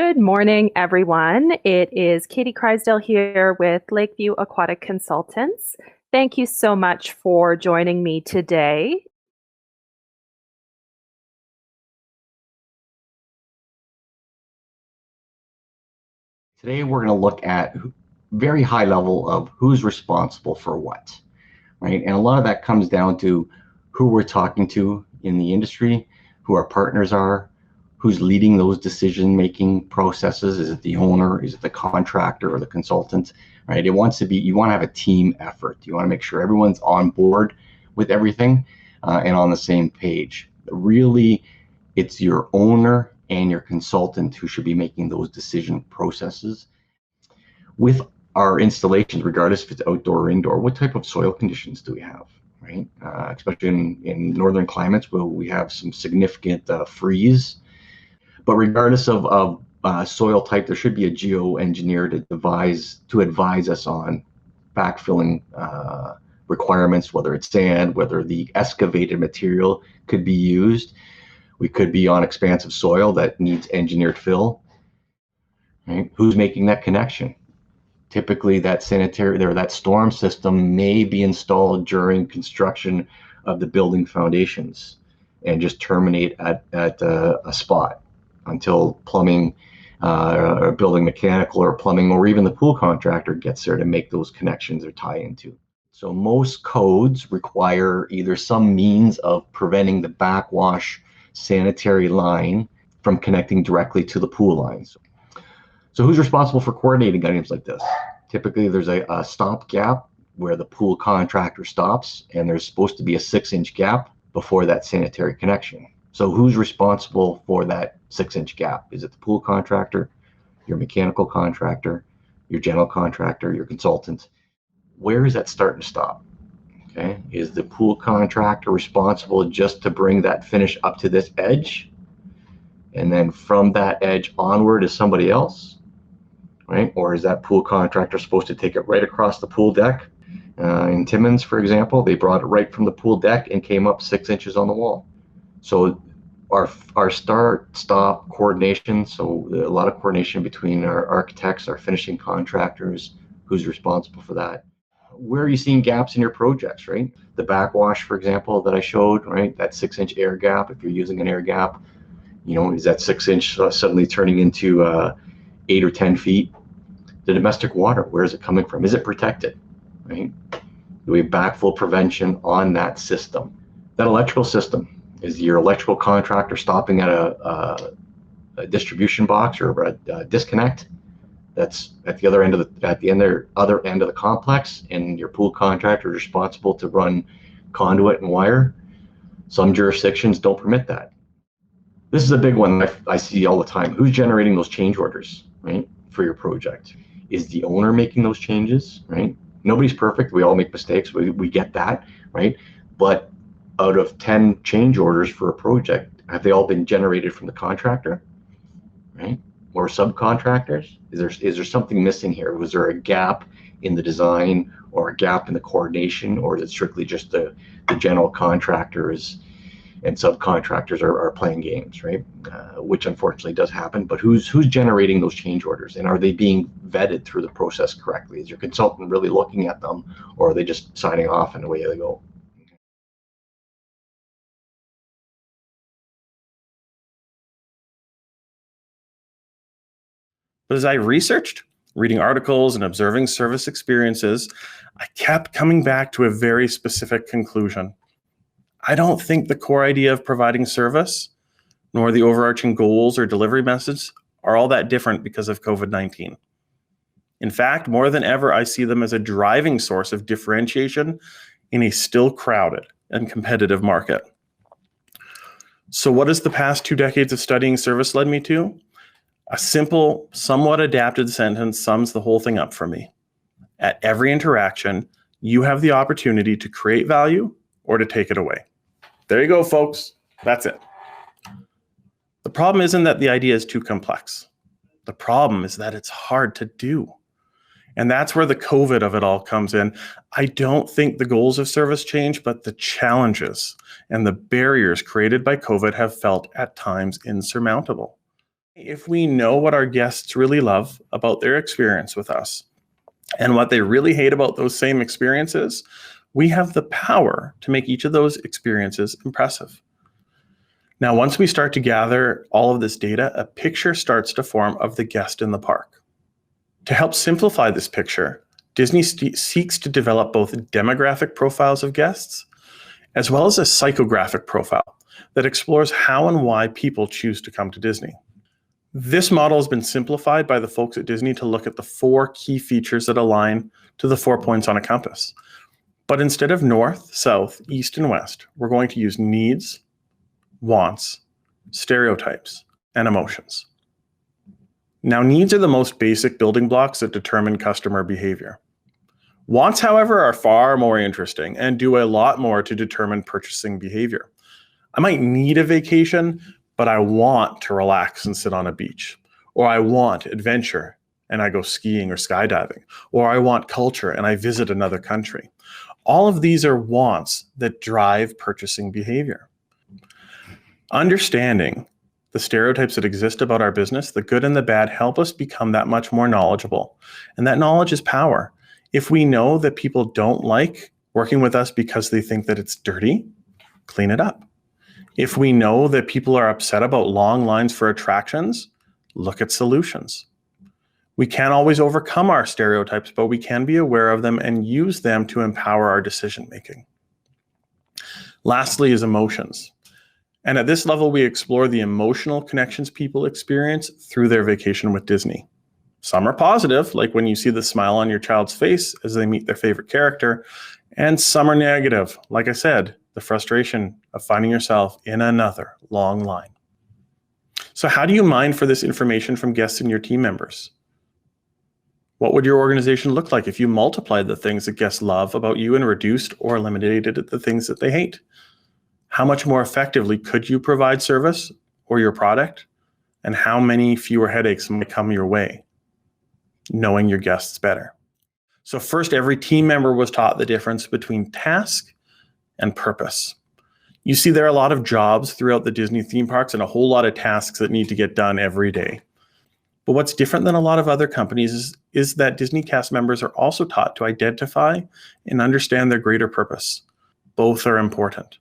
Good morning, everyone. It is Katie Crysdale here with Lakeview Aquatic Consultants. Thank you so much for joining me today. Today, we're going to look at very high level of who's responsible for what, right? And a lot of that comes down to who we're talking to in the industry, who our partners are, who's leading those decision-making processes. Is it the owner? Is it the contractor or the consultant, right? You want to have a team effort. You want to make sure everyone's on board with everything and on the same page. Really, it's your owner and your consultant who should be making those decision processes. With our installations, regardless if it's outdoor or indoor, what type of soil conditions do we have, right? Especially in northern climates where we have some significant freeze. But regardless of soil type, there should be a geoengineer to advise us on backfilling requirements, whether it's sand, whether the excavated material could be used. We could be on expansive soil that needs engineered fill. Right? Who's making that connection? Typically, that storm system may be installed during construction of the building foundations and just terminate at a spot until plumbing or building mechanical or plumbing or even the pool contractor gets there to make those connections or tie into. So most codes require either some means of preventing the backwash sanitary line from connecting directly to the pool lines. So who's responsible for coordinating items like this? Typically there's a stop gap where the pool contractor stops, and there's supposed to be a 6-inch gap before that sanitary connection. So who's responsible for that 6-inch gap? Is it the pool contractor, your mechanical contractor, your general contractor, your consultant? Where is that starting to stop? Okay, is the pool contractor responsible just to bring that finish up to this edge, and then from that edge onward is somebody else, right? Or is that pool contractor supposed to take it right across the pool deck? In Timmins, for example, they brought it right from the pool deck and came up 6 inches on the wall. So our start-stop coordination, so a lot of coordination between our architects, our finishing contractors, who's responsible for that. Where are you seeing gaps in your projects, right? The backwash, for example, that I showed, right? That 6-inch air gap, if you're using an air gap, is that 6-inch suddenly turning into 8 or 10 feet? The domestic water, where is it coming from? Is it protected, right? Do we have backflow prevention on that system? That electrical system, is your electrical contractor stopping at a distribution box or a disconnect that's at the other end of the complex, and your pool contractor is responsible to run conduit and wire? Some jurisdictions don't permit that. This is a big one that I see all the time. Who's generating those change orders, right, for your project? Is the owner making those changes, right? Nobody's perfect. We all make mistakes. We get that, right? But out of 10 change orders for a project, have they all been generated from the contractor, right? Or subcontractors? Is there something missing here? Was there a gap in the design or a gap in the coordination, or is it strictly just the general contractors and subcontractors are playing games, right? Which unfortunately does happen, but who's generating those change orders, and are they being vetted through the process correctly? Is your consultant really looking at them, or are they just signing off and away they go? But as I researched, reading articles and observing service experiences, I kept coming back to a very specific conclusion. I don't think the core idea of providing service, nor the overarching goals or delivery methods, are all that different because of COVID-19. In fact, more than ever, I see them as a driving source of differentiation in a still crowded and competitive market. So what has the past 2 decades of studying service led me to? A simple, somewhat adapted sentence sums the whole thing up for me. At every interaction, you have the opportunity to create value or to take it away. There you go, folks. That's it. The problem isn't that the idea is too complex. The problem is that it's hard to do. And that's where the COVID of it all comes in. I don't think the goals of service change, but the challenges and the barriers created by COVID have felt at times insurmountable. If we know what our guests really love about their experience with us and what they really hate about those same experiences, we have the power to make each of those experiences impressive. Now, once we start to gather all of this data, a picture starts to form of the guest in the park. To help simplify this picture, Disney seeks to develop both demographic profiles of guests as well as a psychographic profile that explores how and why people choose to come to Disney. This model has been simplified by the folks at Disney to look at the 4 key features that align to the 4 points on a compass. But instead of north, south, east, and west, we're going to use needs, wants, stereotypes, and emotions. Now, needs are the most basic building blocks that determine customer behavior. Wants, however, are far more interesting and do a lot more to determine purchasing behavior. I might need a vacation, but I want to relax and sit on a beach. Or I want adventure and I go skiing or skydiving. Or I want culture and I visit another country. All of these are wants that drive purchasing behavior. Understanding the stereotypes that exist about our business, the good and the bad, help us become that much more knowledgeable. And that knowledge is power. If we know that people don't like working with us because they think that it's dirty, clean it up. If we know that people are upset about long lines for attractions, look at solutions. We can't always overcome our stereotypes, but we can be aware of them and use them to empower our decision making. Lastly is emotions. And at this level, we explore the emotional connections people experience through their vacation with Disney. Some are positive, like when you see the smile on your child's face as they meet their favorite character, and some are negative, like I said, the frustration of finding yourself in another long line. So how do you mine for this information from guests and your team members? What would your organization look like if you multiplied the things that guests love about you and reduced or eliminated the things that they hate? How much more effectively could you provide service or your product? And how many fewer headaches might come your way, knowing your guests better? So first, every team member was taught the difference between task and purpose. You see, there are a lot of jobs throughout the Disney theme parks and a whole lot of tasks that need to get done every day. But what's different than a lot of other companies is that Disney cast members are also taught to identify and understand their greater purpose. Both are important.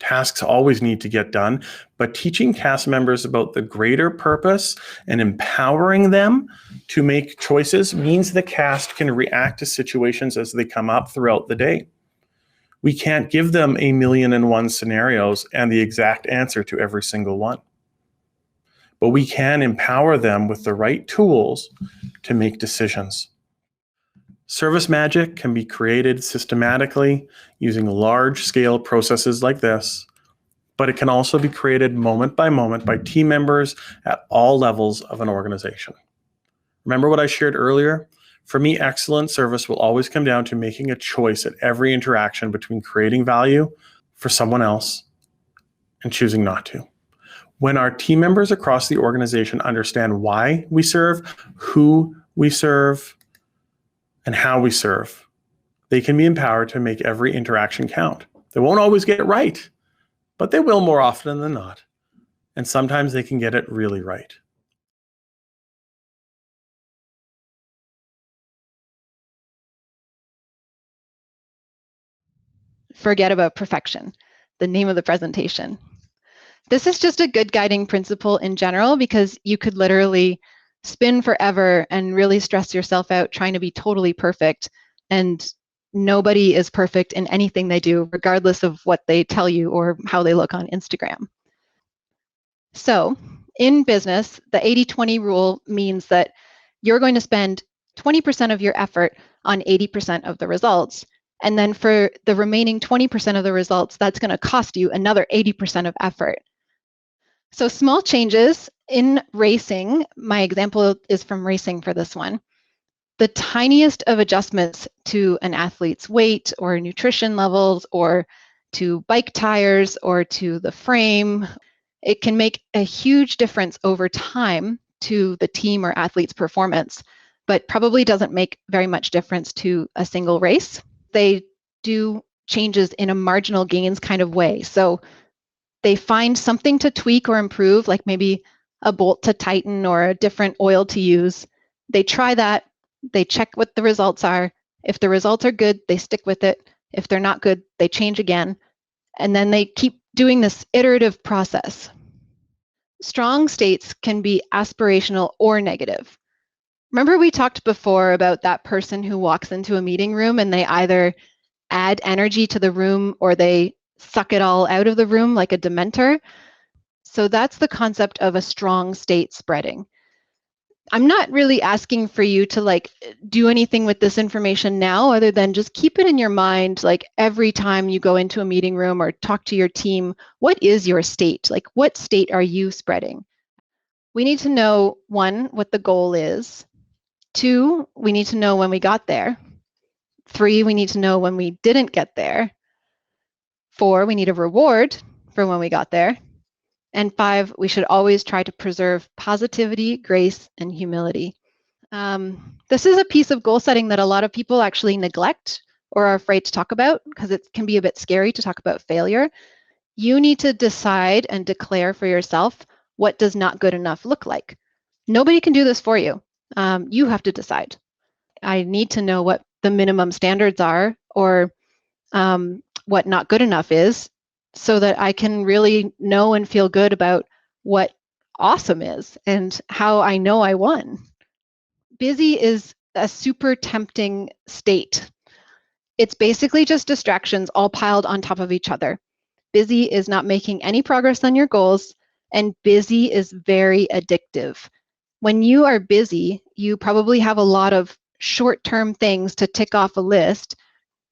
Tasks always need to get done, but teaching cast members about the greater purpose and empowering them to make choices means the cast can react to situations as they come up throughout the day. We can't give them 1,000,001 scenarios and the exact answer to every single one. But we can empower them with the right tools to make decisions. Service magic can be created systematically using large-scale processes like this, but it can also be created moment by moment by team members at all levels of an organization. Remember what I shared earlier? For me, excellent service will always come down to making a choice at every interaction between creating value for someone else and choosing not to. When our team members across the organization understand why we serve, who we serve, and how we serve, they can be empowered to make every interaction count. They won't always get it right, but they will more often than not. And sometimes they can get it really right. Forget about perfection, the name of the presentation. This is just a good guiding principle in general because you could literally spin forever and really stress yourself out trying to be totally perfect. And nobody is perfect in anything they do, regardless of what they tell you or how they look on Instagram. So in business, the 80-20 rule means that you're going to spend 20% of your effort on 80% of the results. And then for the remaining 20% of the results, that's going to cost you another 80% of effort. So small changes in racing, my example is from racing for this one. The tiniest of adjustments to an athlete's weight or nutrition levels or to bike tires or to the frame, it can make a huge difference over time to the team or athlete's performance, but probably doesn't make very much difference to a single race. They do changes in a marginal gains kind of way. So they find something to tweak or improve, like maybe a bolt to tighten or a different oil to use. They try that, they check what the results are. If the results are good, they stick with it. If they're not good, they change again. And then they keep doing this iterative process. Strong states can be aspirational or negative. Remember we talked before about that person who walks into a meeting room and they either add energy to the room or they suck it all out of the room like a dementor? So that's the concept of a strong state spreading. I'm not really asking for you to do anything with this information now other than just keep it in your mind every time you go into a meeting room or talk to your team. What is your state? What state are you spreading? We need to know, 1, what the goal is. 2, we need to know when we got there. 3, we need to know when we didn't get there. 4, we need a reward for when we got there. And 5, we should always try to preserve positivity, grace, and humility. This is a piece of goal setting that a lot of people actually neglect or are afraid to talk about because it can be a bit scary to talk about failure. You need to decide and declare for yourself what does not good enough look like. Nobody can do this for you. You have to decide. I need to know what the minimum standards are or what not good enough is, so that I can really know and feel good about what awesome is and how I know I won. Busy is a super tempting state. It's basically just distractions all piled on top of each other. Busy is not making any progress on your goals, and busy is very addictive. When you are busy, you probably have a lot of short-term things to tick off a list,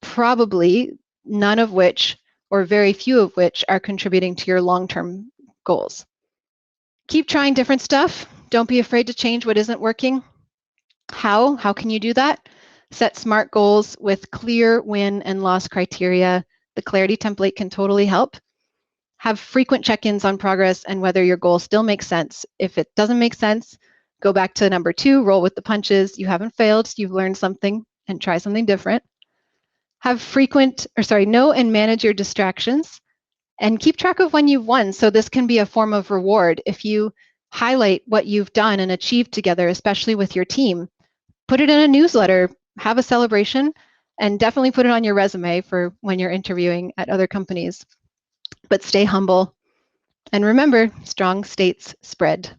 probably none of which or very few of which are contributing to your long-term goals. Keep trying different stuff. Don't be afraid to change what isn't working. How can you do that? Set SMART goals with clear win and loss criteria. The clarity template can totally help. Have frequent check-ins on progress and whether your goal still makes sense. If it doesn't make sense, go back to number 2, roll with the punches. You haven't failed, you've learned something, and try something different. Know and manage your distractions and keep track of when you've won. So this can be a form of reward. If you highlight what you've done and achieved together, especially with your team, put it in a newsletter, have a celebration, and definitely put it on your resume for when you're interviewing at other companies. But stay humble. And remember, strong states spread.